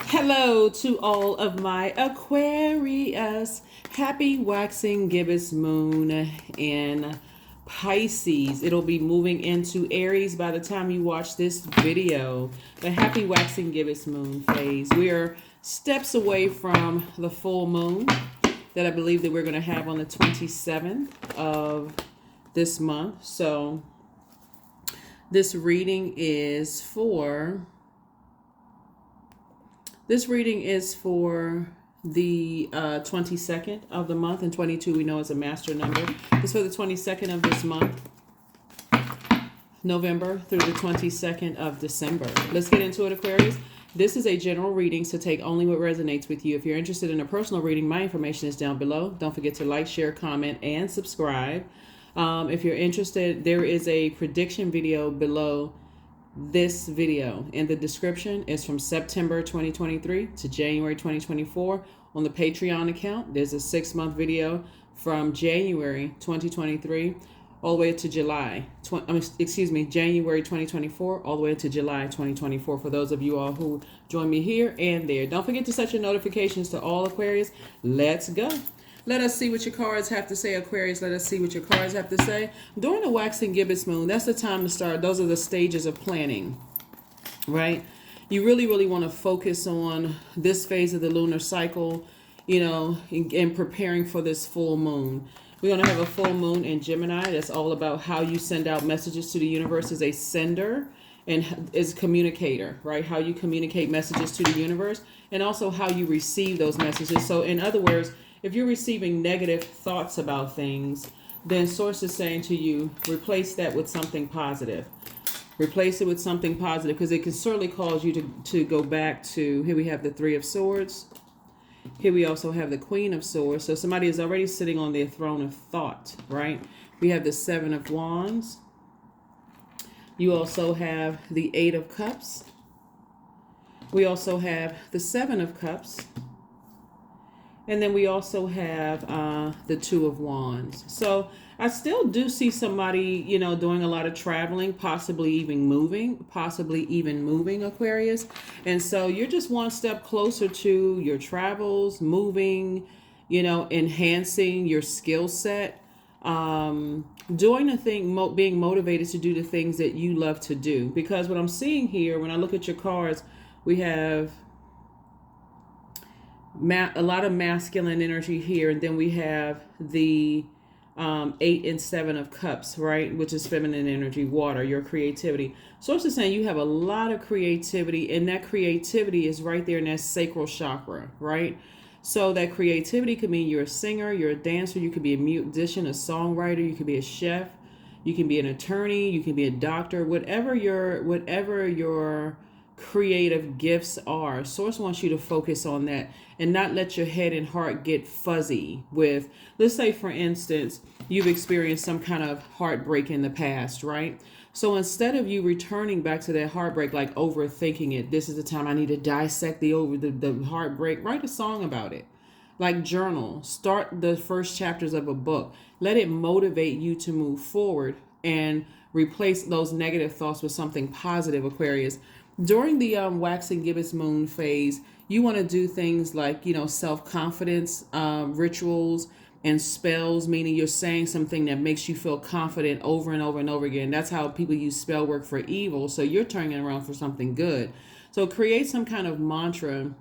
Hello to all of my Aquarius. Happy waxing gibbous moon in Pisces. It'll be moving into Aries by the time you watch this video. The happy waxing gibbous moon phase. We are steps away from the full moon that I believe that we're going to have on the 27th of this month. So this reading is for the 22nd of the month, and 22 we know is a master number. It's for the 22nd of this month, November, through the 22nd of December. Let's get into it, Aquarius. This is a general reading, so take only what resonates with you. If you're interested in a personal reading, my information is down below. Don't forget to like, share, comment, and subscribe. If you're interested, there is a prediction video below this video in the description. Is from September 2023 to January 2024 on the Patreon account. There's a 6-month video from January 2023 all the way to January 2024 all the way to July 2024 for those of you all who join me here and there. Don't forget to set your notifications to all, Aquarius. Let's go. Let us see what your cards have to say, Aquarius. Let us see what your cards have to say. During the waxing gibbous moon, that's the time to start. Those are the stages of planning, right? You really, really want to focus on this phase of the lunar cycle, and preparing for this full moon. We're going to have a full moon in Gemini. That's all about how you send out messages to the universe as a sender and as a communicator, right? How you communicate messages to the universe, and also how you receive those messages. So in other words, if you're receiving negative thoughts about things, then Source is saying to you, replace that with something positive. Replace it with something positive, because it can certainly cause you to go back to, here we have the Three of Swords. Here we also have the Queen of Swords. So somebody is already sitting on their throne of thought, right? We have the Seven of Wands. You also have the Eight of Cups. We also have the Seven of Cups. And then we also have the Two of Wands. So I still do see somebody, doing a lot of traveling, possibly even moving, Aquarius. And so you're just one step closer to your travels, moving, enhancing your skill set, doing the thing, being motivated to do the things that you love to do. Because what I'm seeing here, when I look at your cards, we have a lot of masculine energy here, and then we have the 8 and 7 of cups, right, which is feminine energy, water, your creativity. Source is saying you have a lot of creativity, and that creativity is right there in that sacral chakra, right? So that creativity could mean you're a singer, you're a dancer, you could be a musician, a songwriter, you could be a chef, you can be an attorney, you can be a doctor, whatever your creative gifts are. Source wants you to focus on that and not let your head and heart get fuzzy with, let's say for instance, you've experienced some kind of heartbreak in the past, right? So instead of you returning back to that heartbreak, like overthinking it, this is the time I need to dissect the heartbreak, write a song about it. Like journal, start the first chapters of a book. Let it motivate you to move forward and replace those negative thoughts with something positive, Aquarius. During the waxing gibbous moon phase, you want to do things like, self-confidence rituals and spells, meaning you're saying something that makes you feel confident over and over and over again. That's how people use spell work for evil. So you're turning it around for something good. So create some kind of mantra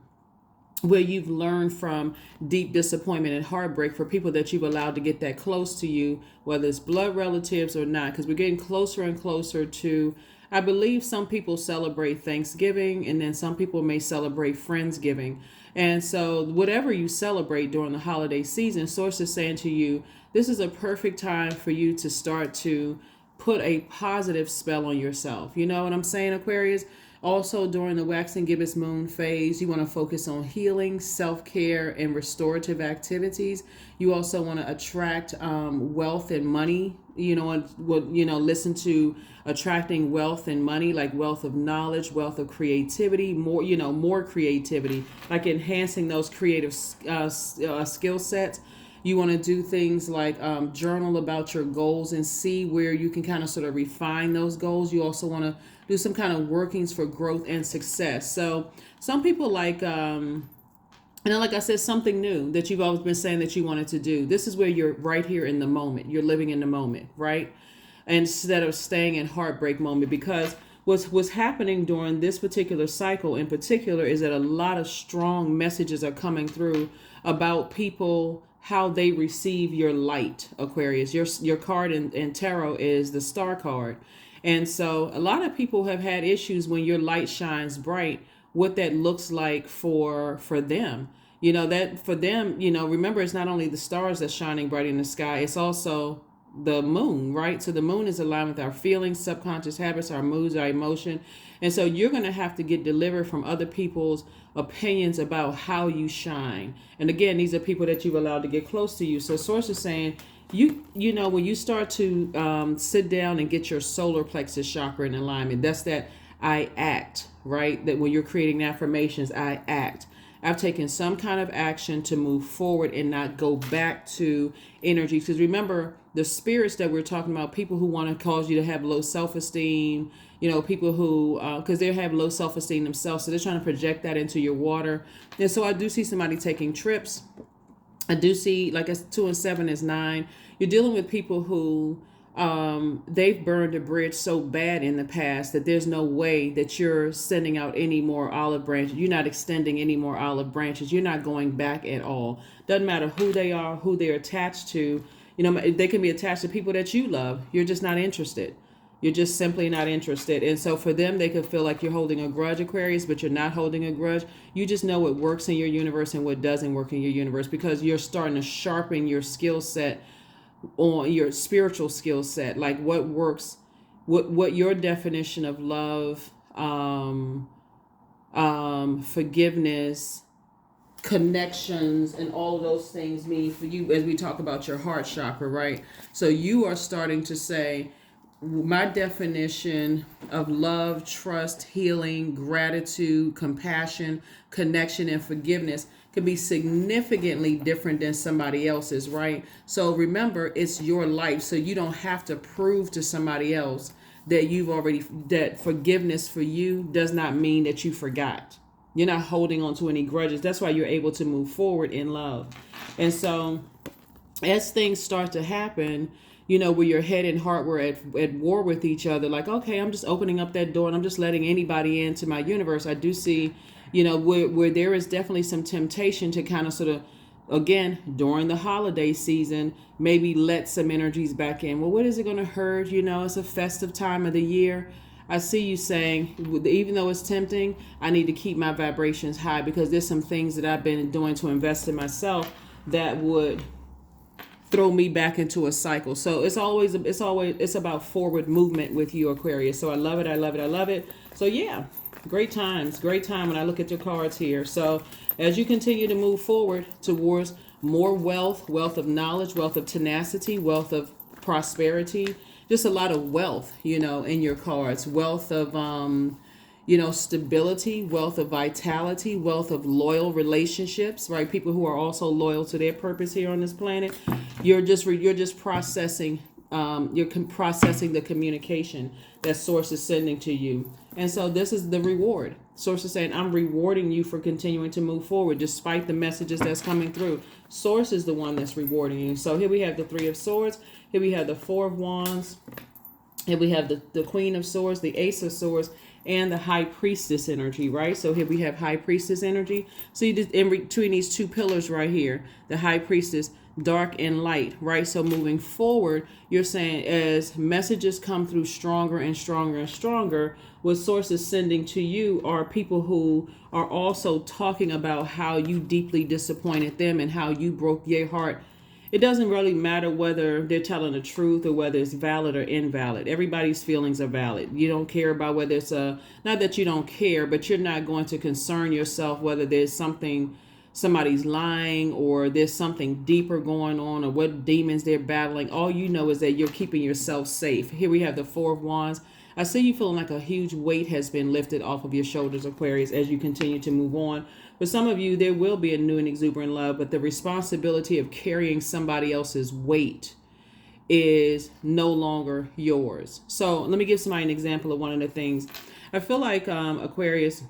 where you've learned from deep disappointment and heartbreak for people that you've allowed to get that close to you, whether it's blood relatives or not, because we're getting closer and closer to, I believe some people celebrate Thanksgiving, and then some people may celebrate Friendsgiving. And so whatever you celebrate during the holiday season, Source is saying to you, this is a perfect time for you to start to put a positive spell on yourself. You know what I'm saying, Aquarius? Also, during the waxing gibbous moon phase, you want to focus on healing, self-care, and restorative activities. You also want to attract wealth and money. Listen to attracting wealth and money, like wealth of knowledge, wealth of creativity, more creativity, like enhancing those creative skill sets. You want to do things like journal about your goals and see where you can kind of sort of refine those goals. You also want to do some kind of workings for growth and success. So some people like, and then, like I said, something new that you've always been saying that you wanted to do. This is where you're right here in the moment. You're living in the moment, right? Instead of staying in heartbreak moment, because what's happening during this particular cycle in particular is that a lot of strong messages are coming through about people, how they receive your light. Aquarius, your card in tarot is the star card. And so a lot of people have had issues when your light shines bright, what that looks like for them. That for them, remember, it's not only the stars that's shining bright in the sky, it's also the moon, right? So the moon is aligned with our feelings, subconscious habits, our moods, our emotion. And so you're going to have to get delivered from other people's opinions about how you shine. And again, these are people that you've allowed to get close to you. So source is saying, when you start to sit down and get your solar plexus chakra in alignment, that's that I act, right? That when you're creating affirmations, I act. I've taken some kind of action to move forward and not go back to energy. Because remember, the spirits that we're talking about, people who want to cause you to have low self-esteem, people who, because they have low self-esteem themselves. So they're trying to project that into your water. And so I do see somebody taking trips. I do see, like, 2 and 7 is 9. You're dealing with people who they've burned a bridge so bad in the past that there's no way that you're sending out any more olive branches. You're not extending any more olive branches. You're not going back at all. Doesn't matter who they are, who they're attached to. They can be attached to people that you love. You're just not interested. You're just simply not interested. And so for them, they could feel like you're holding a grudge, Aquarius, but you're not holding a grudge. You just know what works in your universe and what doesn't work in your universe, because you're starting to sharpen your skill set on your spiritual skill set, like what works, what your definition of love, forgiveness, connections, and all of those things mean for you as we talk about your heart chakra, right? So you are starting to say, my definition of love, trust, healing, gratitude, compassion, connection, and forgiveness could be significantly different than somebody else's, right? So remember, it's your life, so you don't have to prove to somebody else that forgiveness for you does not mean that you forgot. You're not holding on to any grudges. That's why you're able to move forward in love. And so as things start to happen, where your head and heart were at war with each other, like, okay, I'm just opening up that door and I'm just letting anybody into my universe. I do see, where there is definitely some temptation to kind of sort of, again, during the holiday season, maybe let some energies back in. Well, what is it going to hurt? It's a festive time of the year. I see you saying, even though it's tempting, I need to keep my vibrations high, because there's some things that I've been doing to invest in myself that would throw me back into a cycle. So it's about forward movement with you, Aquarius. So I love it. I love it. I love it. So yeah, great time when I look at your cards here. So as you continue to move forward towards more wealth of knowledge, wealth of tenacity, wealth of prosperity, just a lot of wealth, in your cards, wealth of, stability, wealth of vitality, wealth of loyal relationships, right? People who are also loyal to their purpose here on this planet. You're just processing, processing the communication that Source is sending to you. And so this is the reward. Source is saying, I'm rewarding you for continuing to move forward despite the messages that's coming through. Source is the one that's rewarding you. So here we have the 3 of Swords. Here we have the 4 of Wands. Here we have the Queen of Swords, the Ace of Swords, and the High Priestess energy, right? So here we have High Priestess energy. So you just in between these 2 pillars right here, the High Priestess, dark and light, right? So moving forward, you're saying as messages come through stronger and stronger and stronger, what Source is sending to you are people who are also talking about how you deeply disappointed them and how you broke their heart. It doesn't really matter whether they're telling the truth or whether it's valid or invalid. Everybody's feelings are valid. You don't care about whether it's not that you don't care, but you're not going to concern yourself whether there's somebody's lying or there's something deeper going on or what demons they're battling. All you know is that you're keeping yourself safe. Here we have the 4 of Wands. I see you feeling like a huge weight has been lifted off of your shoulders, Aquarius, as you continue to move on. For some of you, there will be a new and exuberant love, but the responsibility of carrying somebody else's weight is no longer yours. So let me give somebody an example of one of the things. I feel like, Aquarius,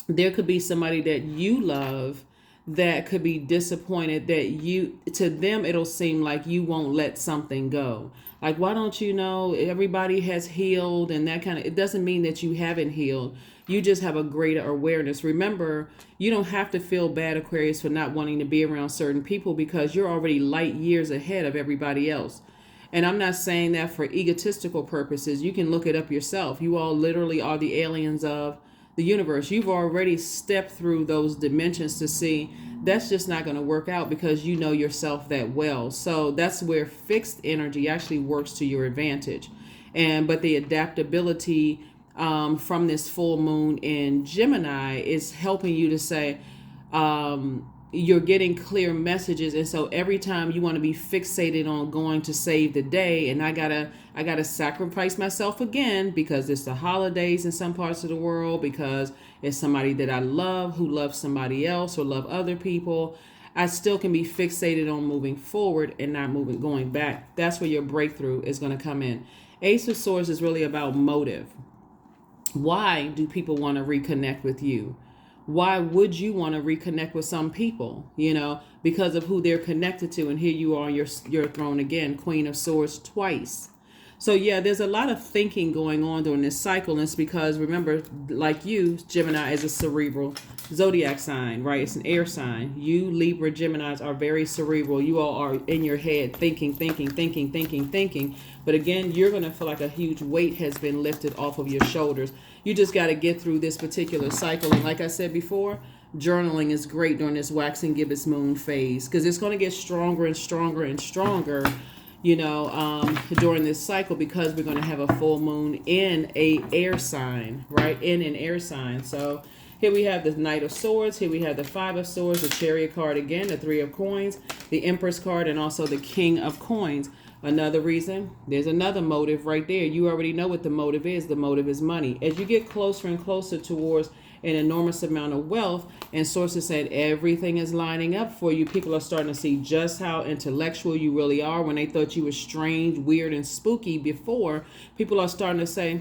there could be somebody that you love that could be disappointed that to them it'll seem like you won't let something go. Like, why don't you know everybody has healed and that kind of, it doesn't mean that you haven't healed. You just have a greater awareness. Remember, you don't have to feel bad, Aquarius, for not wanting to be around certain people because you're already light years ahead of everybody else. And I'm not saying that for egotistical purposes. You can look it up yourself. You all literally are the aliens of the universe. You've already stepped through those dimensions to see that's just not going to work out because you know yourself that well. So that's where fixed energy actually works to your advantage. But the adaptability from this full moon in Gemini is helping you to say, you're getting clear messages, and so every time you want to be fixated on going to save the day, and I gotta sacrifice myself again because it's the holidays in some parts of the world, because it's somebody that I love who loves somebody else or love other people, I still can be fixated on moving forward and not going back. That's where your breakthrough is going to come in. Ace of Swords is really about motive. Why do people want to reconnect with you? Why would you want to reconnect with some people? Because of who they're connected to. And here you are on your throne again, Queen of Swords twice. So yeah, there's a lot of thinking going on during this cycle. And it's because, remember, like you, Gemini is a cerebral zodiac sign, right? It's an air sign. You Libra Geminis are very cerebral. You all are in your head thinking. But again, you're going to feel like a huge weight has been lifted off of your shoulders. You just got to get through this particular cycle. And like I said before, journaling is great during this waxing gibbous moon phase because it's going to get stronger and stronger and stronger, during this cycle, because we're going to have a full moon in a air sign, right? In an air sign. So here we have the Knight of Swords. Here we have the Five of Swords, the Chariot card again, the Three of Coins, the Empress card, and also the King of Coins. Another reason, there's another motive right there. You already know what the motive is. The motive is money. As you get closer and closer towards an enormous amount of wealth, and sources said everything is lining up for you, people are starting to see just how intellectual you really are. When they thought you were strange, weird, and spooky before, people are starting to say,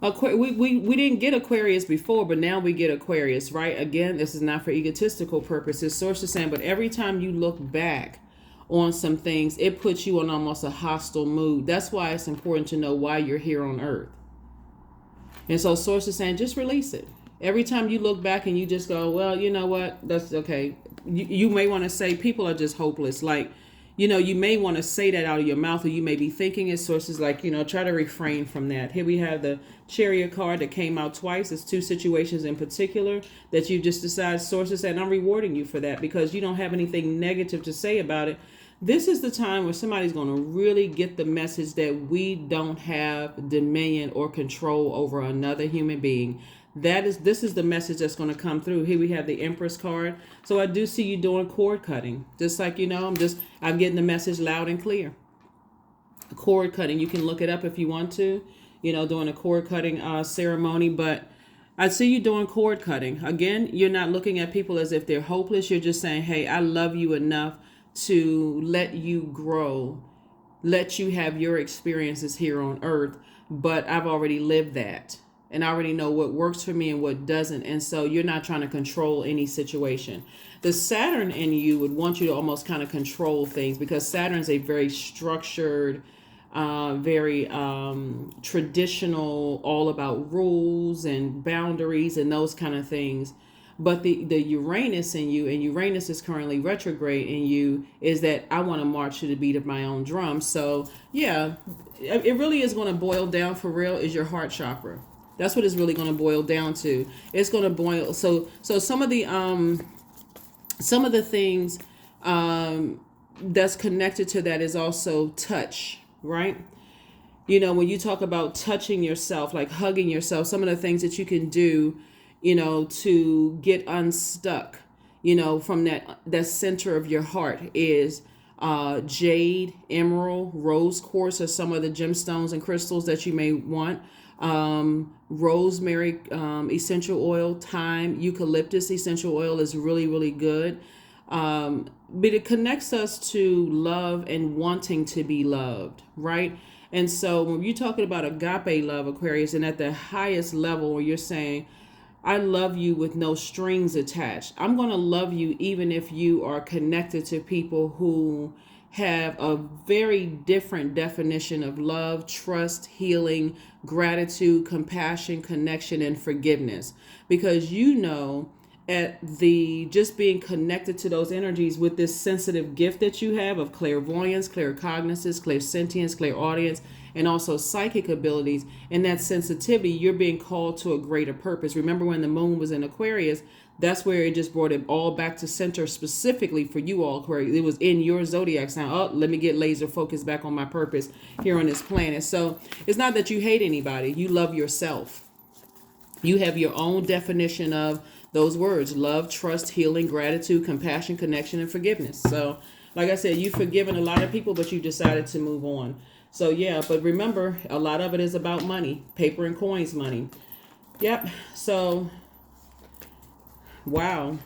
we didn't get Aquarius before, but now we get Aquarius, right? Again, this is not for egotistical purposes. Sources saying, but every time you look back on some things, it puts you in almost a hostile mood. That's why it's important to know why you're here on Earth. And so sources saying, just release it. Every time you look back and you just go, well, you know what? That's okay. You may want to say people are just hopeless. Like, you may want to say that out of your mouth, or you may be thinking it. Sources like, try to refrain from that. Here we have the Chariot card that came out twice. It's two situations in particular that you just decide. Sources said, I'm rewarding you for that because you don't have anything negative to say about it. This is the time where somebody's going to really get the message that we don't have dominion or control over another human being. This is the message that's going to come through. Here we have the Empress card. So I do see you doing cord cutting. Just like, I'm getting the message loud and clear. Cord cutting. You can look it up if you want to, doing a cord cutting ceremony. But I see you doing cord cutting. Again, you're not looking at people as if they're hopeless. You're just saying, hey, I love you enough to let you grow, let you have your experiences here on Earth, but I've already lived that, and I already know what works for me and what doesn't, and so you're not trying to control any situation. The Saturn in you would want you to almost kind of control things, because Saturn's a very structured, very traditional, all about rules and boundaries and those kind of things. But the Uranus in you, and Uranus is currently retrograde in you, is that I want to march to the beat of my own drum. So yeah, it really is going to boil down for real is your heart chakra. That's what it's really going to boil down to. It's going to boil. So some of the things that's connected to that is also touch, right? When you talk about touching yourself, like hugging yourself, some of the things that you can do, to get unstuck, from that center of your heart is Jade, emerald, rose quartz are some of the gemstones and crystals that you may want. Rosemary essential oil, thyme, eucalyptus essential oil is really, really good. But it connects us to love and wanting to be loved, right? And so when you're talking about agape love, Aquarius, and at the highest level where you're saying, I love you with no strings attached. I'm going to love you even if you are connected to people who have a very different definition of love, trust, healing, gratitude, compassion, connection, and forgiveness. Because you know, at the just being connected to those energies with this sensitive gift that you have of clairvoyance, claircognizance, clairsentience, clairaudience, and also psychic abilities, and that sensitivity, you're being called to a greater purpose. Remember when the moon was in Aquarius, that's where it just brought it all back to center specifically for you all, Aquarius. It was in your zodiac sign. Oh, let me get laser focused back on my purpose here on this planet. So it's not that you hate anybody. You love yourself. You have your own definition of those words: love, trust, healing, gratitude, compassion, connection, and forgiveness. So like I said, you've forgiven a lot of people, but you decided to move on. So yeah, but remember, a lot of it is about money, paper and coins money. Yep. So, wow.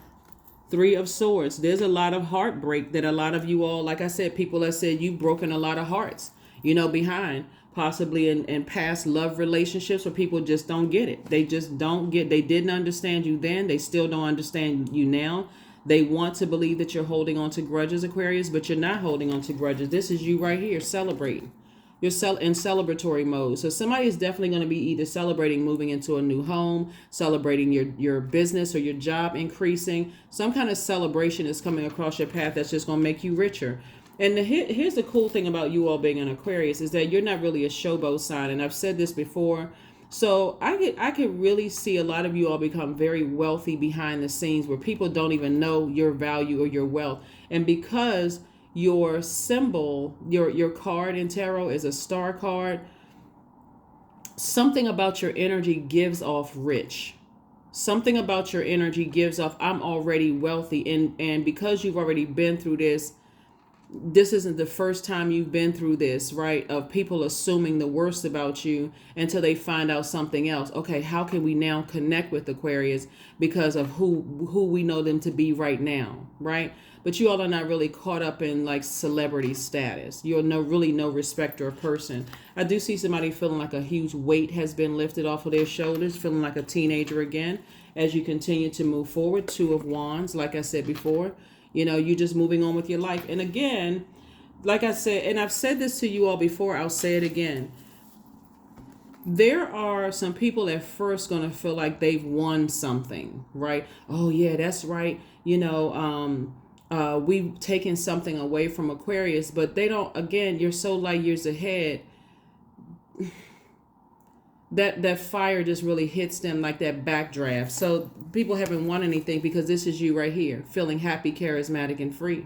3 of Swords. There's a lot of heartbreak that a lot of you all, like I said, people have said you've broken a lot of hearts, behind possibly in past love relationships where people just don't get it. They just don't get, they didn't understand you then. They still don't understand you now. They want to believe that you're holding on to grudges, Aquarius, but you're not holding on to grudges. This is you right here celebrating. You're in celebratory mode. So somebody is definitely going to be either celebrating moving into a new home, celebrating your business or your job increasing. Some kind of celebration is coming across your path that's just going to make you richer. And here's the cool thing about you all being an Aquarius is that you're not really a showboat sign. And I've said this before. So I could really see a lot of you all become very wealthy behind the scenes where people don't even know your value or your wealth. And because your symbol, your card in tarot is a star card, something about your energy gives off rich. Something about your energy gives off, I'm already wealthy. And because you've already been through this isn't the first time you've been through this, right? Of people assuming the worst about you until they find out something else. Okay, how can we now connect with Aquarius because of who we know them to be right now, right? But you all are not really caught up in like celebrity status. You're really no respecter of person. I do see somebody feeling like a huge weight has been lifted off of their shoulders, feeling like a teenager again as you continue to move forward. 2 of Wands, like I said before. You're just moving on with your life. And again, like I said, and I've said this to you all before, I'll say it again. There are some people at first going to feel like they've won something, right? Oh, yeah, that's right. We've taken something away from Aquarius, but they don't, again, you're so light years ahead. That fire just really hits them like that backdraft. So people haven't won anything because this is you right here, feeling happy, charismatic, and free.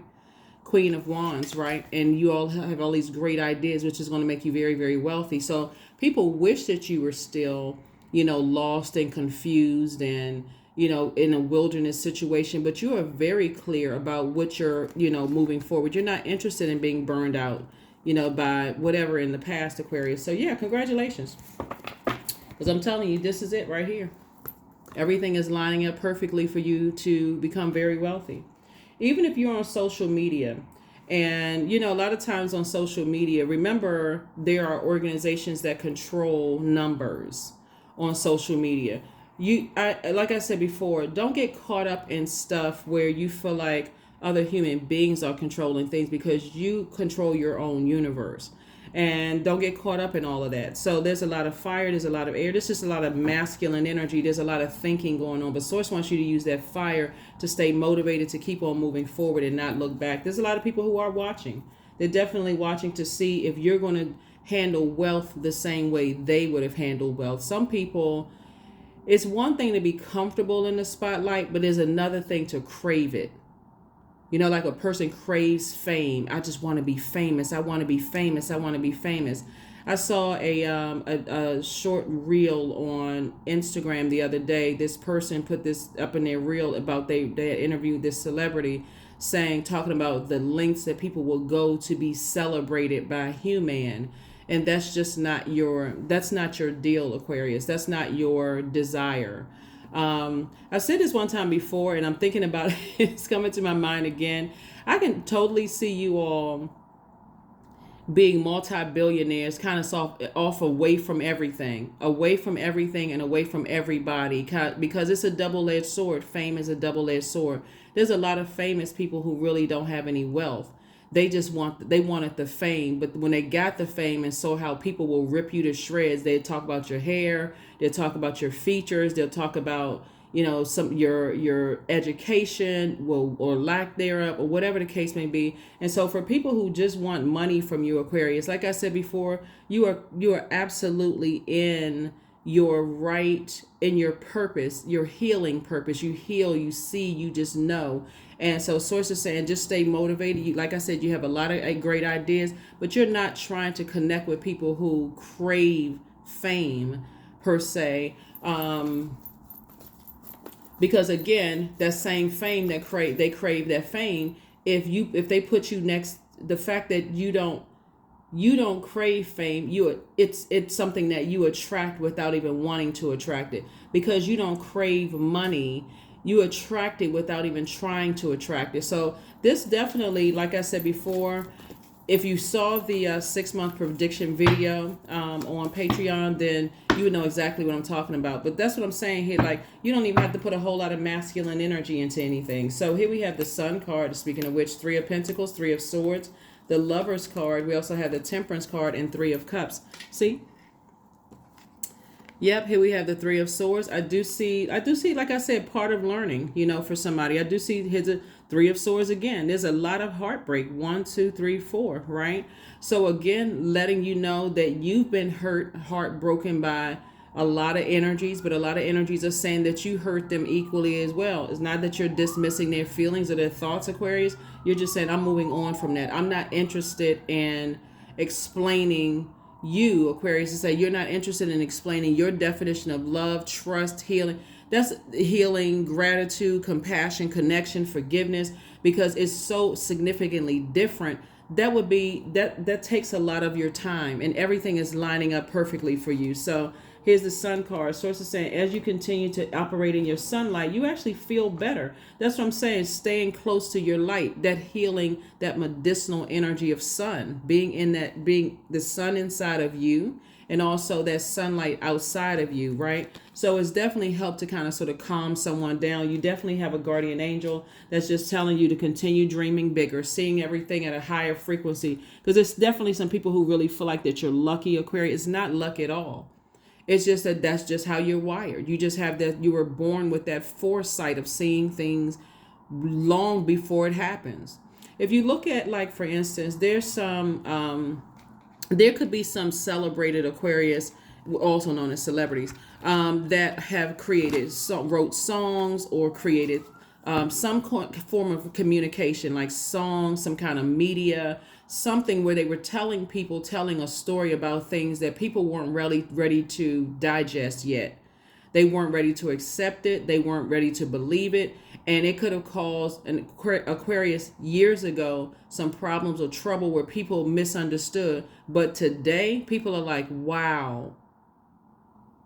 Queen of Wands, right? And you all have all these great ideas, which is going to make you very, very wealthy. So people wish that you were still, lost and confused and, in a wilderness situation. But you are very clear about what you're, moving forward. You're not interested in being burned out, by whatever in the past, Aquarius. So yeah, congratulations. Because I'm telling you, this is it right here. Everything is lining up perfectly for you to become very wealthy. Even if you're on social media, and a lot of times on social media, remember there are organizations that control numbers on social media. Like I said before, don't get caught up in stuff where you feel like other human beings are controlling things, because you control your own universe. And don't get caught up in all of that. So there's a lot of fire, there's a lot of air, there's just a lot of masculine energy, there's a lot of thinking going on. But Source wants you to use that fire to stay motivated, to keep on moving forward and not look back. There's a lot of people who are watching. They're definitely watching to see if you're going to handle wealth the same way they would have handled wealth. Some people, it's one thing to be comfortable in the spotlight, but there's another thing to crave it. Like a person craves fame. I just want to be famous. I want to be famous. I want to be famous. I saw a short reel on Instagram the other day. This person put this up in their reel about they had interviewed this celebrity talking about the lengths that people will go to be celebrated by human. And that's just not your deal, Aquarius. That's not your desire. I've said this one time before, and I'm thinking about it. It's coming to my mind again. I can totally see you all being multi-billionaires, kind of off away from everything, and away from everybody, because it's a double-edged sword. Fame is a double-edged sword. There's a lot of famous people who really don't have any wealth. They wanted the fame, but when they got the fame and saw how people will rip you to shreds, they talk about your hair, they'll talk about your features, they'll talk about some your education or lack thereof, or whatever the case may be. And so for people who just want money from you, Aquarius, like I said before, you are absolutely in your right, in your purpose, your healing purpose. You heal, you see, you just know. And so source is saying just stay motivated. Like I said, you have a lot of great ideas, but you're not trying to connect with people who crave fame per se. Because again, that same fame they crave that fame. If they put you next, the fact that you don't crave fame, it's something that you attract without even wanting to attract it. Because you don't crave money, you attract it without even trying to attract it. So this definitely, like I said before, if you saw the 6-month prediction video on Patreon, then you would know exactly what I'm talking about. But that's what I'm saying here. Like, you don't even have to put a whole lot of masculine energy into anything. So here we have the Sun card, speaking of which, 3 of Pentacles, 3 of Swords, the Lovers card. We also have the Temperance card and 3 of Cups. See? Yep, here we have the 3 of Swords. I do see, like I said, part of learning, for somebody. I do see here's a 3 of Swords again. There's a lot of heartbreak. 1, 2, 3, 4, right? So again, letting you know that you've been heartbroken by a lot of energies, but a lot of energies are saying that you hurt them equally as well. It's not that you're dismissing their feelings or their thoughts, Aquarius. You're just saying, I'm moving on from that. I'm not interested in explaining you, Aquarius, to say you're not interested in explaining your definition of love, trust, healing. That's healing, gratitude, compassion, connection, forgiveness, because it's so significantly different. That takes a lot of your time, and everything is lining up perfectly for you. So here's the Sun card. Source is saying, as you continue to operate in your sunlight, you actually feel better. That's what I'm saying. Staying close to your light, that healing, that medicinal energy of sun, being the sun inside of you, and also that sunlight outside of you, right? So it's definitely helped to kind of sort of calm someone down. You definitely have a guardian angel that's just telling you to continue dreaming bigger, seeing everything at a higher frequency. Because there's definitely some people who really feel like that you're lucky, Aquarius. It's not luck at all. It's just that's just how you're wired. You just have that, you were born with that foresight of seeing things long before it happens. If you look at, like, for instance, there's there could be some celebrated Aquarius, also known as celebrities, that have wrote songs or created some form of communication, like songs, some kind of media, something where they were telling a story about things that people weren't really ready to digest yet. They weren't ready to accept it. They weren't ready to believe it. And it could have caused an Aquarius years ago some problems or trouble where people misunderstood. But today, people are like, wow,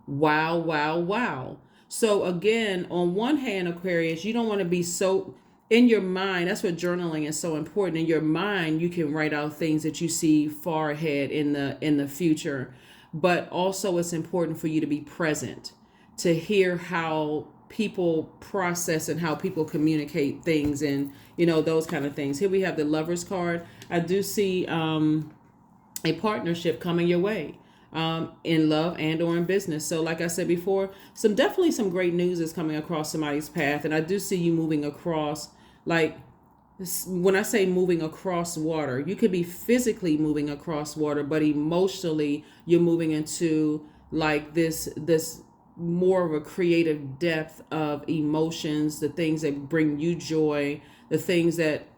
wow, wow, wow. So again, on one hand, Aquarius, you don't want to be so in your mind. That's what journaling is so important. In your mind, you can write out things that you see far ahead in the future. But also it's important for you to be present, to hear how people process and how people communicate things, and those kind of things. Here we have the Lovers card. I do see a partnership coming your way in love and or in business. So like I said before, definitely some great news is coming across somebody's path. And I do see you moving across, like, when I say moving across water, you could be physically moving across water, but emotionally you're moving into like this more of a creative depth of emotions, the things that bring you joy, the things that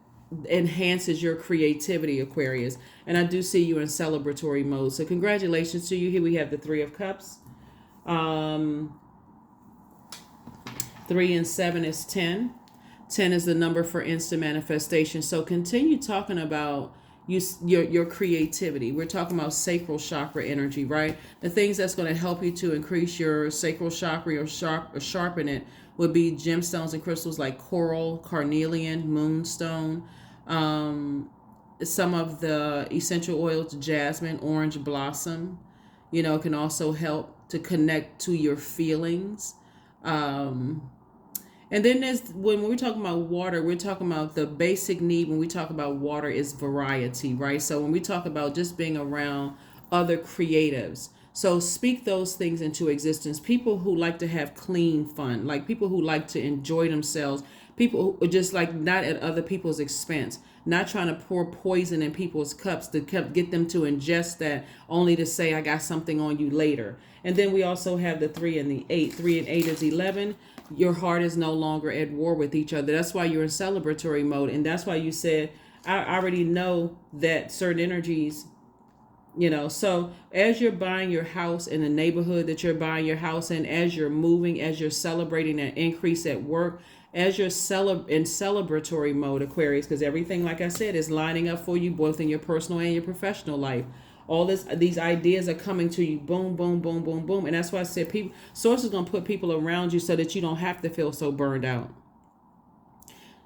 enhances your creativity, Aquarius. And I do see you in celebratory mode. So congratulations to you. Here we have the 3 of Cups. 3 and 7 is 10. 10 is the number for instant manifestation. So continue talking about your creativity. We're talking about sacral chakra energy, right? The things that's going to help you to increase your sacral chakra or sharpen it would be gemstones and crystals like coral, carnelian, moonstone. Some of the essential oils, jasmine, orange blossom, can also help to connect to your feelings. And then when we're talking about water, we're talking about the basic need. When we talk about water is variety, right? So when we talk about just being around other creatives, so speak those things into existence. People who like to have clean fun, like people who like to enjoy themselves, people who just like not at other people's expense, not trying to pour poison in people's cups to get them to ingest that only to say, I got something on you later. And then we also have the 3 and the 8. 3 and 8 is 11. Your heart is no longer at war with each other. That's why you're in celebratory mode. And that's why you said, I already know that certain energies, so as you're buying your house in the neighborhood that you're buying your house in, as you're moving, as you're celebrating an increase at work, as you're in celebratory mode, Aquarius, because everything, like I said, is lining up for you both in your personal and your professional life. All these ideas are coming to you, boom, boom, boom, boom, boom. And that's why I said Source is going to put people around you so that you don't have to feel so burned out.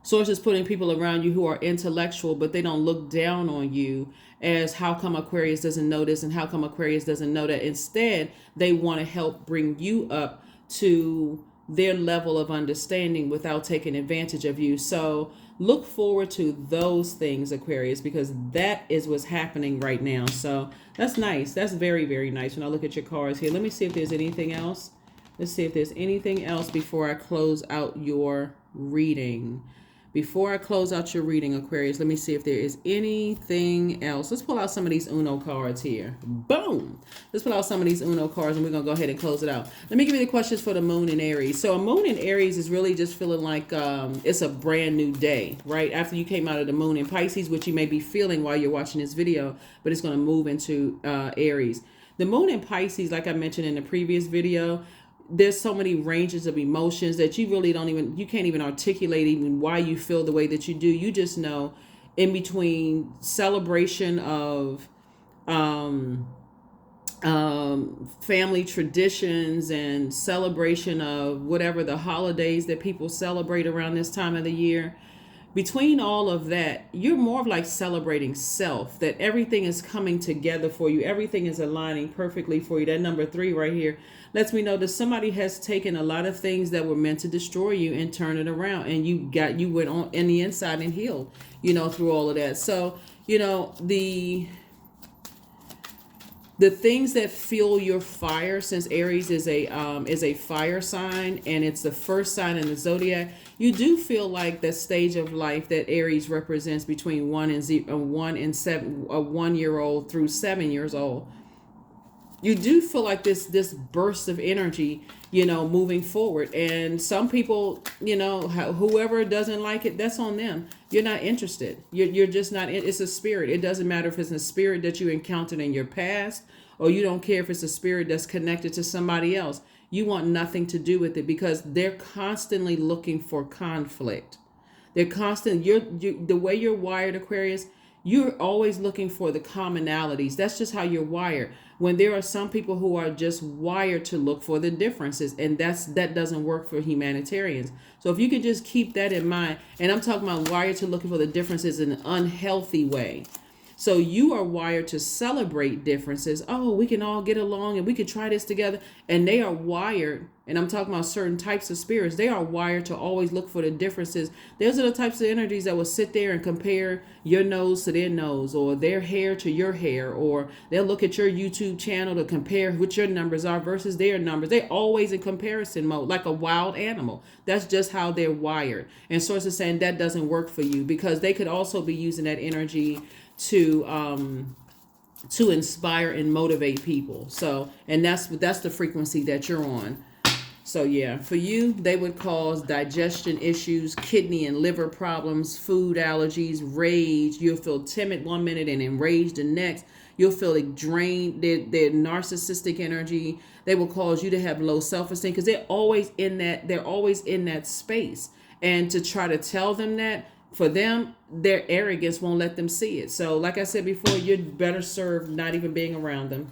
Source is putting people around you who are intellectual, but they don't look down on you as how come Aquarius doesn't know this and how come Aquarius doesn't know that. Instead, they want to help bring you up to their level of understanding without taking advantage of you. So look forward to those things, Aquarius, because that is what's happening right now. So that's nice. That's very, very nice. When I look at your cards here, let me see if there's anything else. Let's see if there's anything else before I close out your reading. Before I close out your reading, Aquarius, let me see if there is anything else. Let's pull out some of these Uno cards here. Boom! Let's pull out some of these Uno cards and we're going to go ahead and close it out. Let me give you the questions for the moon in Aries. So a moon in Aries is really just feeling like it's a brand new day, right? After you came out of the moon in Pisces, which you may be feeling while you're watching this video, but it's going to move into Aries. The moon in Pisces, like I mentioned in the previous video, there's so many ranges of emotions that you really you can't even articulate even why you feel the way that you do. You just know in between celebration of family traditions and celebration of whatever the holidays that people celebrate around this time of the year. Between all of that, you're more of like celebrating self, that everything is coming together for you. Everything is aligning perfectly for you. That number 3 right here lets me know that somebody has taken a lot of things that were meant to destroy you and turn it around. And you went on in the inside and healed, through all of that. So, the things that fuel your fire, since Aries is a fire sign and it's the first sign in the zodiac, you do feel like that stage of life that Aries represents between 1 and 7, a 1-year-old through 7 years old. You do feel like this burst of energy, moving forward. And some people, whoever doesn't like it, that's on them. You're not interested. You're just not. It's a spirit. It doesn't matter if it's a spirit that you encountered in your past, or you don't care if it's a spirit that's connected to somebody else. You want nothing to do with it because they're constantly looking for conflict. They're constant. The way you're wired, Aquarius, you're always looking for the commonalities. That's just how you're wired. When there are some people who are just wired to look for the differences, and that doesn't work for humanitarians. So if you could just keep that in mind, and I'm talking about wired to looking for the differences in an unhealthy way. So you are wired to celebrate differences. Oh, we can all get along and we can try this together. And they are wired, and I'm talking about certain types of spirits, they are wired to always look for the differences. Those are the types of energies that will sit there and compare your nose to their nose, or their hair to your hair, or they'll look at your YouTube channel to compare what your numbers are versus their numbers. They're always in comparison mode, like a wild animal. That's just how they're wired. And Source is saying that doesn't work for you, because they could also be using that energy to inspire and motivate people. So, and that's the frequency that you're on. So yeah, for you, they would cause digestion issues, kidney and liver problems, food allergies, rage. You'll feel timid one minute and enraged the next. You'll feel like drained. Their narcissistic energy. They will cause you to have low self-esteem because they're always in that space. And to try to tell them that, for them, their arrogance won't let them see it. So like I said before, you'd better serve not even being around them,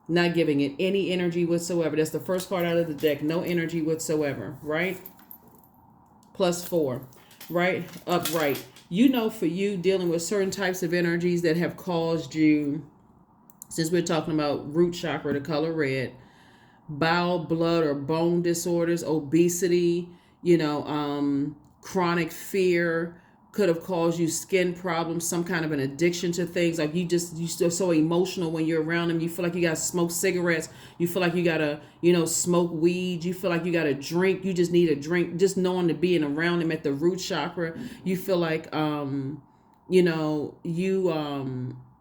not giving it any energy whatsoever. That's the first card out of the deck. No energy whatsoever, right? +4, right? Upright. You know, for you, dealing with certain types of energies that have caused you, since we're talking about root chakra, the color red, bowel, blood, or bone disorders, obesity, chronic fear, could have caused you skin problems, some kind of an addiction to things. Like you're so emotional when you're around them. You feel like you got to smoke cigarettes. You feel like you got to, smoke weed. You feel like you got to drink. You just need a drink. Just knowing to being around them at the root chakra. You feel like,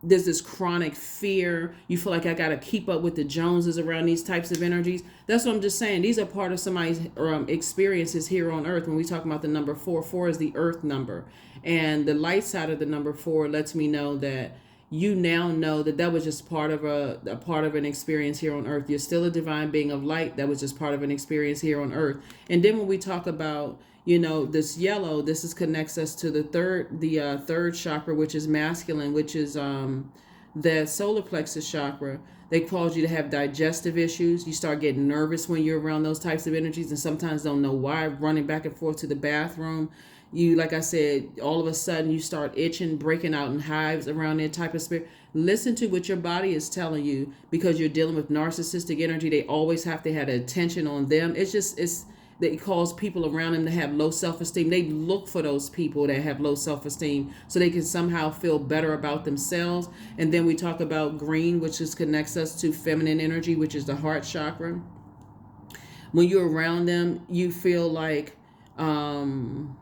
there's this chronic fear. You feel like I got to keep up with the Joneses around these types of energies. That's what I'm just saying. These are part of somebody's experiences here on earth. When we talk about the number 4, 4 is the earth number. And the light side of the number 4 lets me know that you now know that was just part of a part of an experience here on earth. You're still a divine being of light. That was just part of an experience here on earth. And then when we talk about this yellow, connects us to the third chakra, which is masculine, which is the solar plexus chakra. They cause you to have digestive issues. You start getting nervous when you're around those types of energies, and sometimes don't know why, running back and forth to the bathroom. You, like I said, all of a sudden you start itching, breaking out in hives around that type of spirit. Listen to what your body is telling you, because you're dealing with narcissistic energy. They always have to have attention on them. It cause people around them to have low self-esteem. They look for those people that have low self-esteem so they can somehow feel better about themselves. And then we talk about green, which connects us to feminine energy, which is the heart chakra. When you're around them, you feel like, again,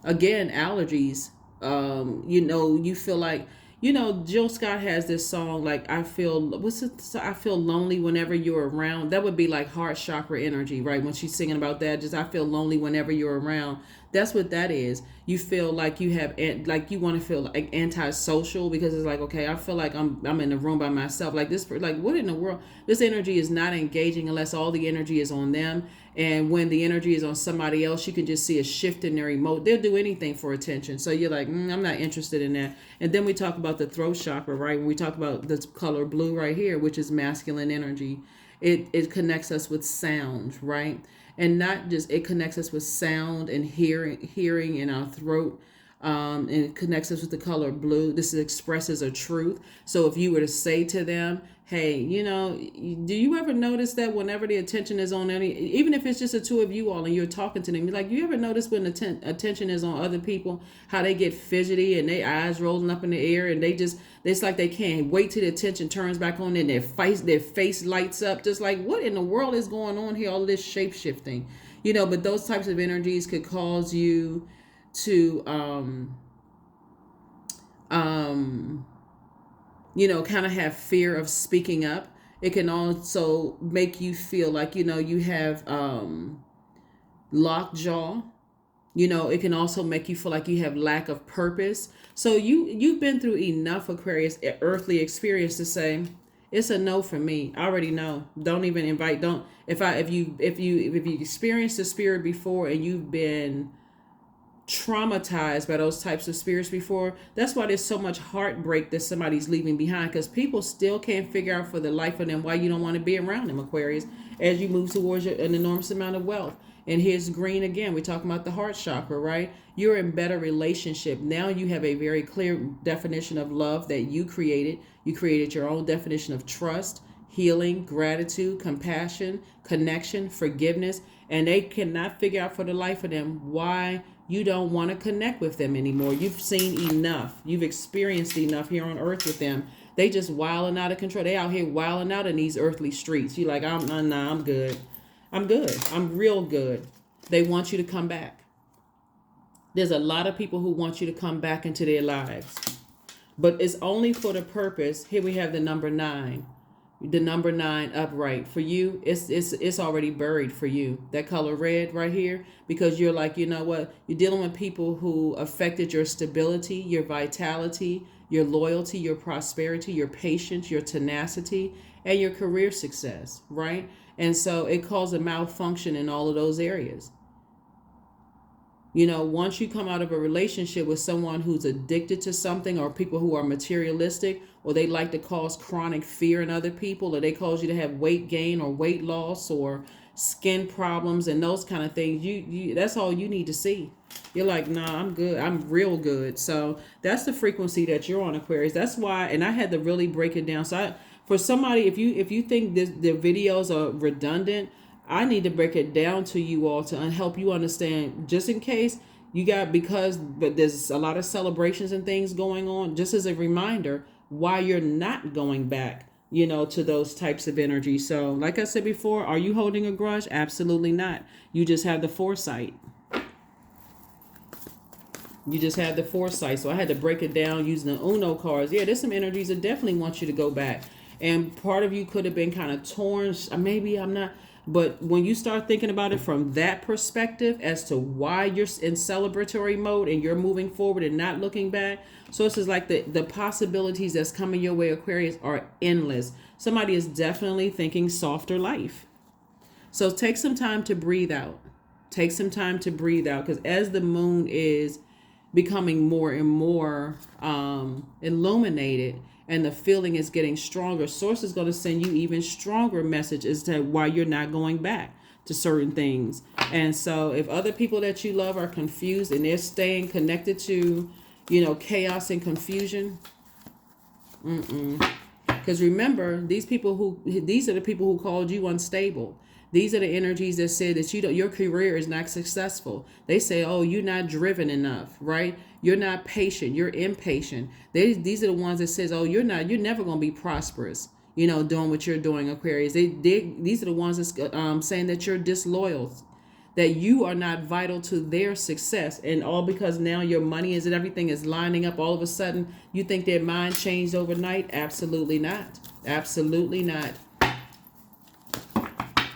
allergies. You feel like, Jill Scott has this song, like, I feel lonely whenever you're around. That would be like heart chakra energy, right? When she's singing about that, just I feel lonely whenever you're around. That's what that is. You feel like you want to feel like antisocial, because it's like, okay, I feel like I'm in the room by myself. Like this, like what in the world? This energy is not engaging unless all the energy is on them. And when the energy is on somebody else, you can just see a shift in their emotion. They'll do anything for attention. So you're like, I'm not interested in that. And then we talk about the throat chakra, right? When we talk about the color blue right here, which is masculine energy, it connects us with sound, right? And not just, it connects us with sound and hearing in our throat. And it connects us with the color blue. This expresses a truth. So if you were to say to them, hey, do you ever notice that whenever the attention is on even if it's just the two of you all and you're talking to them, you're like, you ever notice when the attention is on other people, how they get fidgety and their eyes rolling up in the air, and it's like they can't wait till the attention turns back on and their face lights up, just like, what in the world is going on here? All this shape shifting, but those types of energies could cause you to kind of have fear of speaking up. It can also make you feel like, you have locked jaw. It can also make you feel like you have lack of purpose. So you've been through enough Aquarius earthly experience to say, it's a no for me. I already know. Don't even invite. Don't. If you experienced the spirit before and you've been traumatized by those types of spirits before, that's why there's so much heartbreak that somebody's leaving behind, because people still can't figure out for the life of them why you don't want to be around them, Aquarius, as you move towards an enormous amount of wealth. And here's green again. We're talking about the heart chakra, right? You're in better relationship. Now you have a very clear definition of love that you created. You created your own definition of trust, healing, gratitude, compassion, connection, forgiveness. And they cannot figure out for the life of them why you don't want to connect with them anymore. You've seen enough. You've experienced enough here on earth with them. They just wilding out of control. They out here wilding out in these earthly streets. You're like, I'm good. I'm good. I'm real good. They want you to come back. There's a lot of people who want you to come back into their lives. But it's only for the purpose. Here we have the number 9. The number 9 upright. For you, it's already buried for you. That color red right here, because you're like, you know what? You're dealing with people who affected your stability, your vitality, your loyalty, your prosperity, your patience, your tenacity, and your career success, right? And so it caused a malfunction in all of those areas. You know, once you come out of a relationship with someone who's addicted to something, or people who are materialistic, or they like to cause chronic fear in other people, or they cause you to have weight gain or weight loss or skin problems and those kind of things, you that's all you need to see. You're like, nah, I'm good. I'm real good. So that's the frequency that you're on, Aquarius. That's why, and I had to really break it down. So for somebody, if you think the videos are redundant, I need to break it down to you all to help you understand, just in case you got, because but there's a lot of celebrations and things going on, just as a reminder why you're not going back, to those types of energy. So like I said before, are you holding a grudge? Absolutely not. You just have the foresight. You just had the foresight. So I had to break it down using the Uno cards. Yeah, there's some energies that definitely want you to go back. And part of you could have been kind of torn. Maybe I'm not. But when you start thinking about it from that perspective as to why you're in celebratory mode and you're moving forward and not looking back. So it's just like the possibilities that's coming your way, Aquarius, are endless. Somebody is definitely thinking softer life. So take some time to breathe out. Take some time to breathe out, because as the moon is becoming more and more illuminated and the feeling is getting stronger, source is going to send you even stronger messages to why you're not going back to certain things. And so if other people that you love are confused and they're staying connected to, chaos and confusion, because remember, these are the people who called you unstable. These are the energies that said that your career is not successful. They say, oh, you're not driven enough, right? You're not patient. You're impatient. These are the ones that says, oh, you're never going to be prosperous, doing what you're doing, Aquarius. These are the ones that's saying that you're disloyal, that you are not vital to their success. And all because now your money and everything is lining up. All of a sudden, you think their mind changed overnight? Absolutely not. Absolutely not.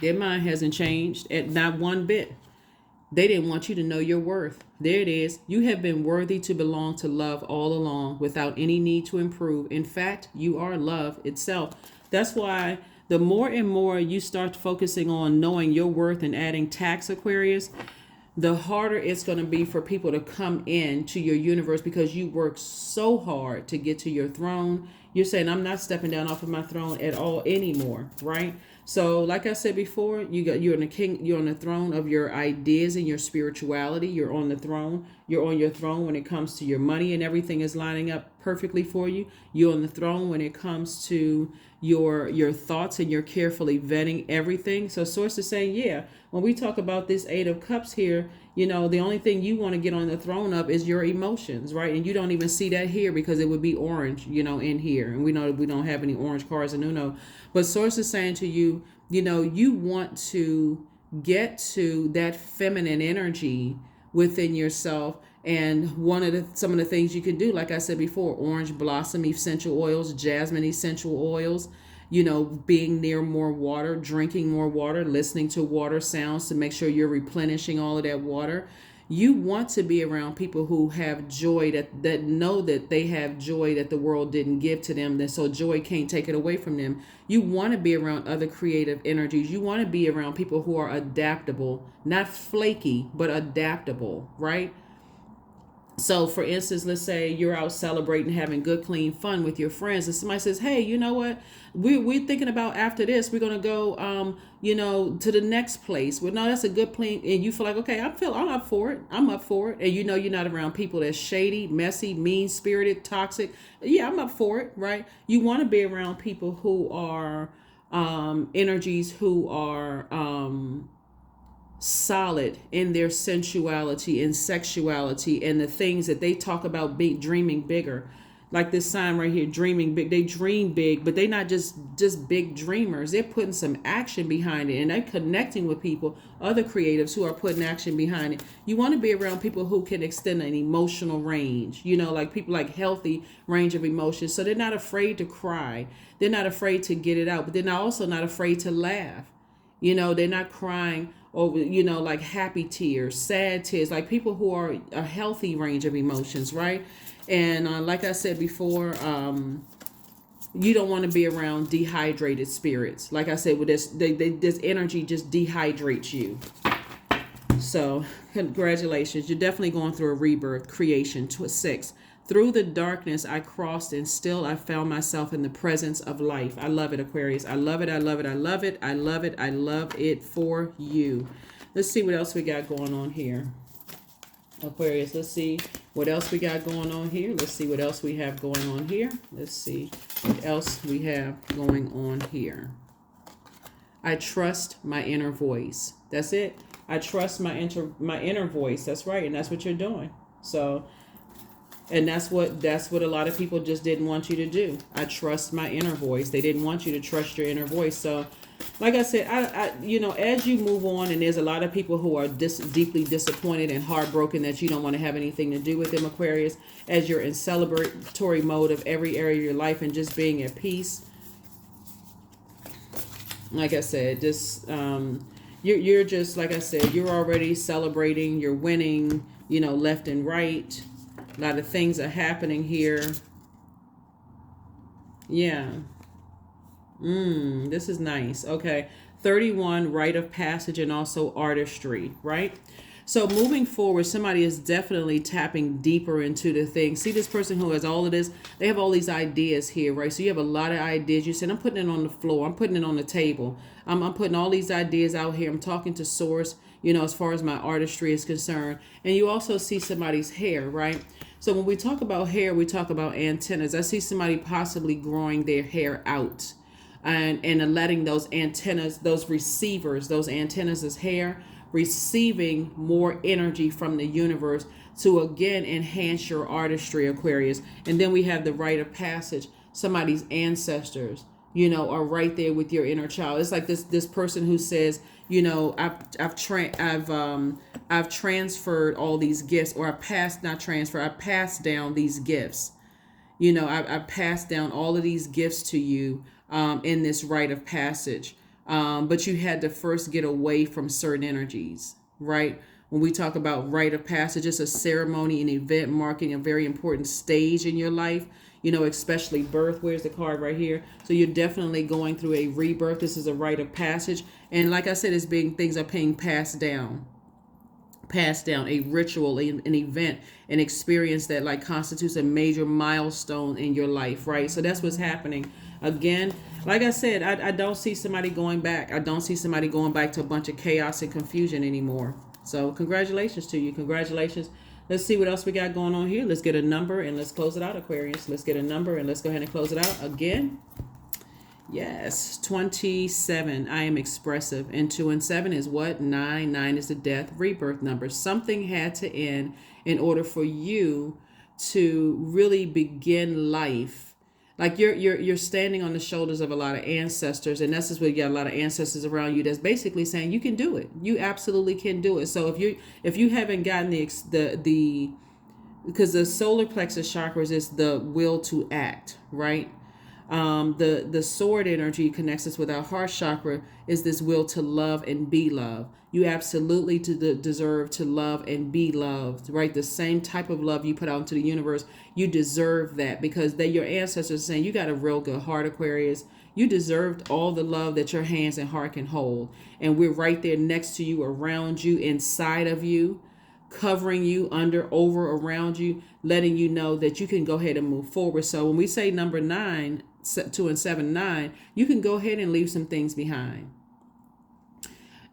Their mind hasn't changed at not one bit. They didn't want you to know your worth. There it is. You have been worthy to belong to love all along without any need to improve. In fact, you are love itself. That's why the more and more you start focusing on knowing your worth and adding tax, Aquarius, the harder it's going to be for people to come in to your universe, because you work so hard to get to your throne. You're saying, I'm not stepping down off of my throne at all anymore, right? So like I said before, you're on the throne of your ideas and your spirituality. You're on the throne. You're on your throne when it comes to your money and everything is lining up perfectly for you. You're on the throne when it comes to your thoughts, and you're carefully vetting everything. So source is saying, yeah, when we talk about this Eight of Cups here, the only thing you want to get on the throne of is your emotions, right? And you don't even see that here because it would be orange, in here. And we know that we don't have any orange cards in Uno. But source is saying to you, you want to get to that feminine energy within yourself. And some of the things you can do, like I said before, orange blossom essential oils, jasmine essential oils, being near more water, drinking more water, listening to water sounds to make sure you're replenishing all of that water. You want to be around people who have joy, that know that they have joy that the world didn't give to them, that so joy can't take it away from them. You want to be around other creative energies. You want to be around people who are adaptable, not flaky, but adaptable, right? So for instance, let's say you're out celebrating, having good, clean fun with your friends, and somebody says, hey, you know what? We're thinking about after this, we're going to go, to the next place. Well, no, that's a good plan. And you feel like, okay, I'm up for it. I'm up for it. And you're not around people that's shady, messy, mean-spirited, toxic. Yeah, I'm up for it, right? You want to be around people who are energies who are solid in their sensuality and sexuality and the things that they talk about, dreaming bigger. Like this sign right here, dreaming big. They dream big, but they're not just big dreamers. They're putting some action behind it, and they're connecting with people, other creatives who are putting action behind it. You want to be around people who can extend an emotional range, like people like healthy range of emotions. So they're not afraid to cry. They're not afraid to get it out, but they're also not afraid to laugh. They're not crying over, like happy tears, sad tears, like people who are a healthy range of emotions, right? And like I said before, you don't want to be around dehydrated spirits. Like I said, with this energy just dehydrates you. So congratulations. You're definitely going through a rebirth, creation, to a 6. Through the darkness I crossed, and still I found myself in the presence of life. I love it, Aquarius. I love it. I love it. I love it. I love it. I love it for you. Let's see what else we got going on here. Aquarius, let's see what else we got going on here. Let's see what else we have going on here. Let's see what else we have going on here. I trust my inner voice. That's it. I trust my inner voice. That's right. And that's what you're doing. So, and that's what a lot of people just didn't want you to do. I trust my inner voice. They didn't want you to trust your inner voice. So, like I said, I as you move on, and there's a lot of people who are deeply disappointed and heartbroken that you don't want to have anything to do with them, Aquarius, as you're in celebratory mode of every area of your life and just being at peace. Like I said, just you're just, like I said, you're already celebrating, you're winning, left and right. A lot of things are happening here. Yeah. This is nice. Okay. 31, rite of passage, and also artistry, right? So moving forward, somebody is definitely tapping deeper into the thing. See, this person who has all of this, they have all these ideas here, right? So you have a lot of ideas. You said, I'm putting it on the floor. I'm putting it on the table. I'm putting all these ideas out here. I'm talking to source, as far as my artistry is concerned. And you also see somebody's hair, right? So when we talk about hair, we talk about antennas. I see somebody possibly growing their hair out and letting those antennas, those receivers, those antennas as hair, receiving more energy from the universe to again enhance your artistry, Aquarius. And then we have the rite of passage. Somebody's ancestors, are right there with your inner child. It's like this person who says, I've transferred all these gifts, or I passed down these gifts. I passed down all of these gifts to you in this rite of passage. But you had to first get away from certain energies, right? When we talk about rite of passage, it's a ceremony, an event marking a very important stage in your life, especially birth. Where's the card right here? So you're definitely going through a rebirth. This is a rite of passage. And like I said, things are being passed down, a ritual, an event, an experience that like constitutes a major milestone in your life, right? So that's what's happening. Again, like I said, I don't see somebody going back. I don't see somebody going back to a bunch of chaos and confusion anymore. So congratulations to you. Congratulations. Let's see what else we got going on here. Let's get a number and let's close it out, Aquarius. Let's get a number and let's go ahead and close it out again. Yes, 27. I am expressive. And 2 and 7 is what? 9. 9 is the death, rebirth number. Something had to end in order for you to really begin life. Like you're standing on the shoulders of a lot of ancestors, and that's just where you got a lot of ancestors around you that's basically saying you can do it. You absolutely can do it. So if you haven't gotten the because the solar plexus chakras is the will to act, right? The sword energy connects us with our heart chakra, is this will to love and be loved. You absolutely deserve to love and be loved, right? The same type of love you put out into the universe, you deserve that, because your ancestors are saying you got a real good heart, Aquarius. You deserved all the love that your hands and heart can hold. And we're right there next to you, around you, inside of you, covering you, under, over, around you, letting you know that you can go ahead and move forward. So when we say number 9, 2 and 7, 9, you can go ahead and leave some things behind.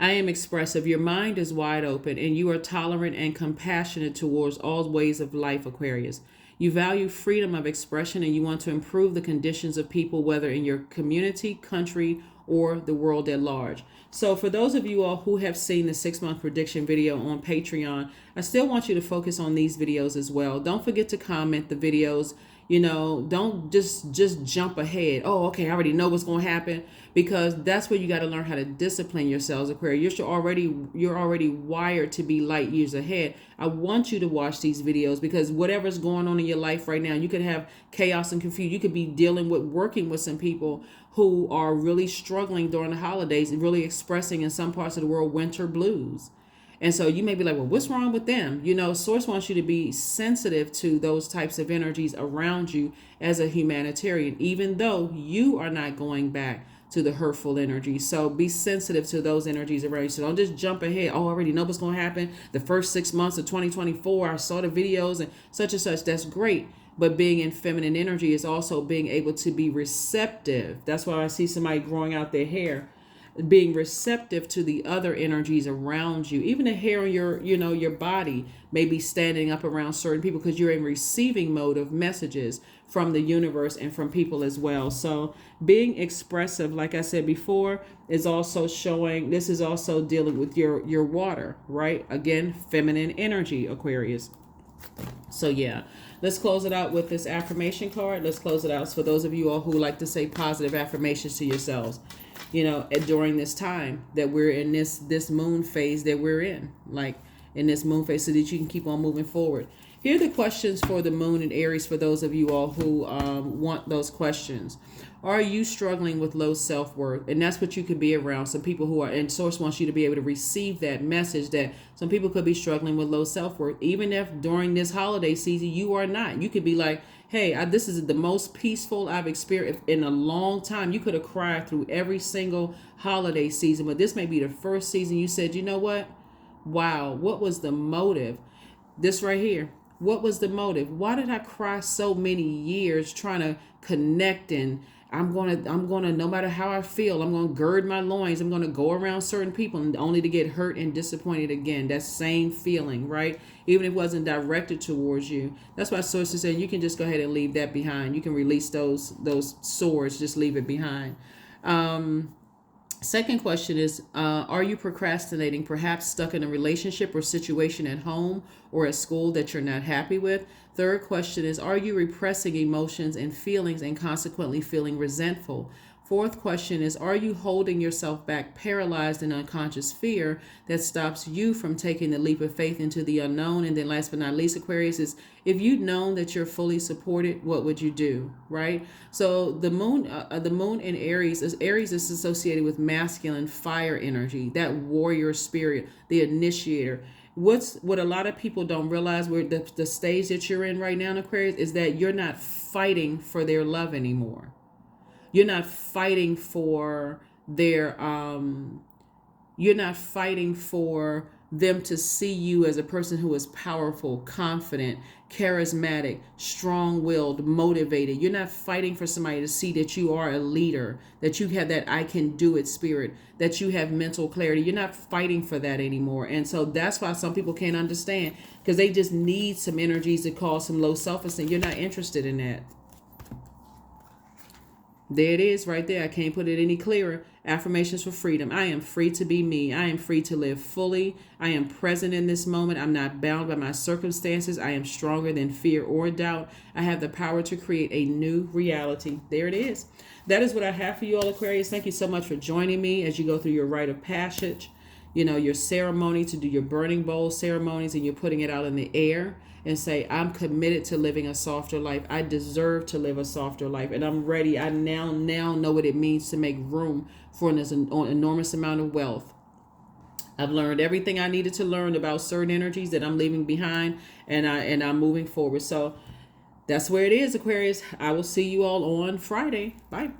I am expressive. Your mind is wide open, and you are tolerant and compassionate towards all ways of life, Aquarius. You value freedom of expression, and you want to improve the conditions of people, whether in your community, country, or the world at large. So for those of you all who have seen the 6-month prediction video on Patreon, I still want you to focus on these videos as well. Don't forget to comment the videos. Don't just jump ahead. Oh, okay, I already know what's going to happen, because that's where you got to learn how to discipline yourselves, Aquarius. You're already wired to be light years ahead. I want you to watch these videos, because whatever's going on in your life right now, you could have chaos and confusion. You could be working with some people who are really struggling during the holidays and really expressing in some parts of the world winter blues. And so you may be like, well, what's wrong with them? Source wants you to be sensitive to those types of energies around you as a humanitarian, even though you are not going back to the hurtful energy. So be sensitive to those energies around you. So don't just jump ahead. Oh, I already know what's going to happen. The first 6 months of 2024, I saw the videos and such. That's great. But being in feminine energy is also being able to be receptive. That's why I see somebody growing out their hair, being receptive to the other energies around you. Even the hair on your body may be standing up around certain people because you're in receiving mode of messages from the universe and from people as well. So being expressive, like I said before, is also showing, this is also dealing with your water, right? Again, feminine energy, Aquarius. So yeah, let's close it out with this affirmation card. Let's close it out for those of you all who like to say positive affirmations to yourselves, during this time that we're in this moon phase that we're in, like in this moon phase, so that you can keep on moving forward. Here are the questions for the moon and Aries for those of you all who want those questions. Are you struggling with low self-worth? And that's what you could be around. Some people who are, and Source wants you to be able to receive that message that some people could be struggling with low self-worth. Even if during this holiday season you are not. You could be like, hey, this is the most peaceful I've experienced in a long time. You could have cried through every single holiday season, but this may be the first season you said, you know what? Wow, what was the motive? This right here. What was the motive? Why did I cry so many years trying to connect? And I'm gonna, no matter how I feel, I'm gonna gird my loins. I'm gonna go around certain people and only to get hurt and disappointed again. That same feeling, right? Even if it wasn't directed towards you. That's why Source is saying you can just go ahead and leave that behind. You can release those swords. Just leave it behind. Second question is, are you procrastinating, perhaps stuck in a relationship or situation at home or at school that you're not happy with? Third question is, are you repressing emotions and feelings and consequently feeling resentful? Fourth question is, are you holding yourself back, paralyzed in unconscious fear that stops you from taking the leap of faith into the unknown? And then last but not least, Aquarius, is if you'd known that you're fully supported, what would you do, right? So the moon in Aries is associated with masculine fire energy, that warrior spirit, the initiator. What a lot of people don't realize, where the stage that you're in right now in Aquarius, is that you're not fighting for their love anymore. You're not fighting for you're not fighting for them to see you as a person who is powerful, confident, charismatic, strong-willed, motivated. You're not fighting for somebody to see that you are a leader, that you have that I can do it spirit, that you have mental clarity. You're not fighting for that anymore. And so that's why some people can't understand, because they just need some energies to cause some low self-esteem. You're not interested in that. There it is right there. I can't put it any clearer. Affirmations for freedom. I am free to be me. I am free to live fully. I am present in this moment. I'm not bound by my circumstances. I am stronger than fear or doubt. I have the power to create a new reality. There it is. That is what I have for you all, Aquarius. Thank you so much for joining me as you go through your rite of passage, your ceremony to do your burning bowl ceremonies, and you're putting it out in the air and say, I'm committed to living a softer life. I deserve to live a softer life, and I'm ready. I now know what it means to make room for an enormous amount of wealth. I've learned everything I needed to learn about certain energies that I'm leaving behind, and I'm moving forward. So that's where it is, Aquarius. I will see you all on Friday. Bye.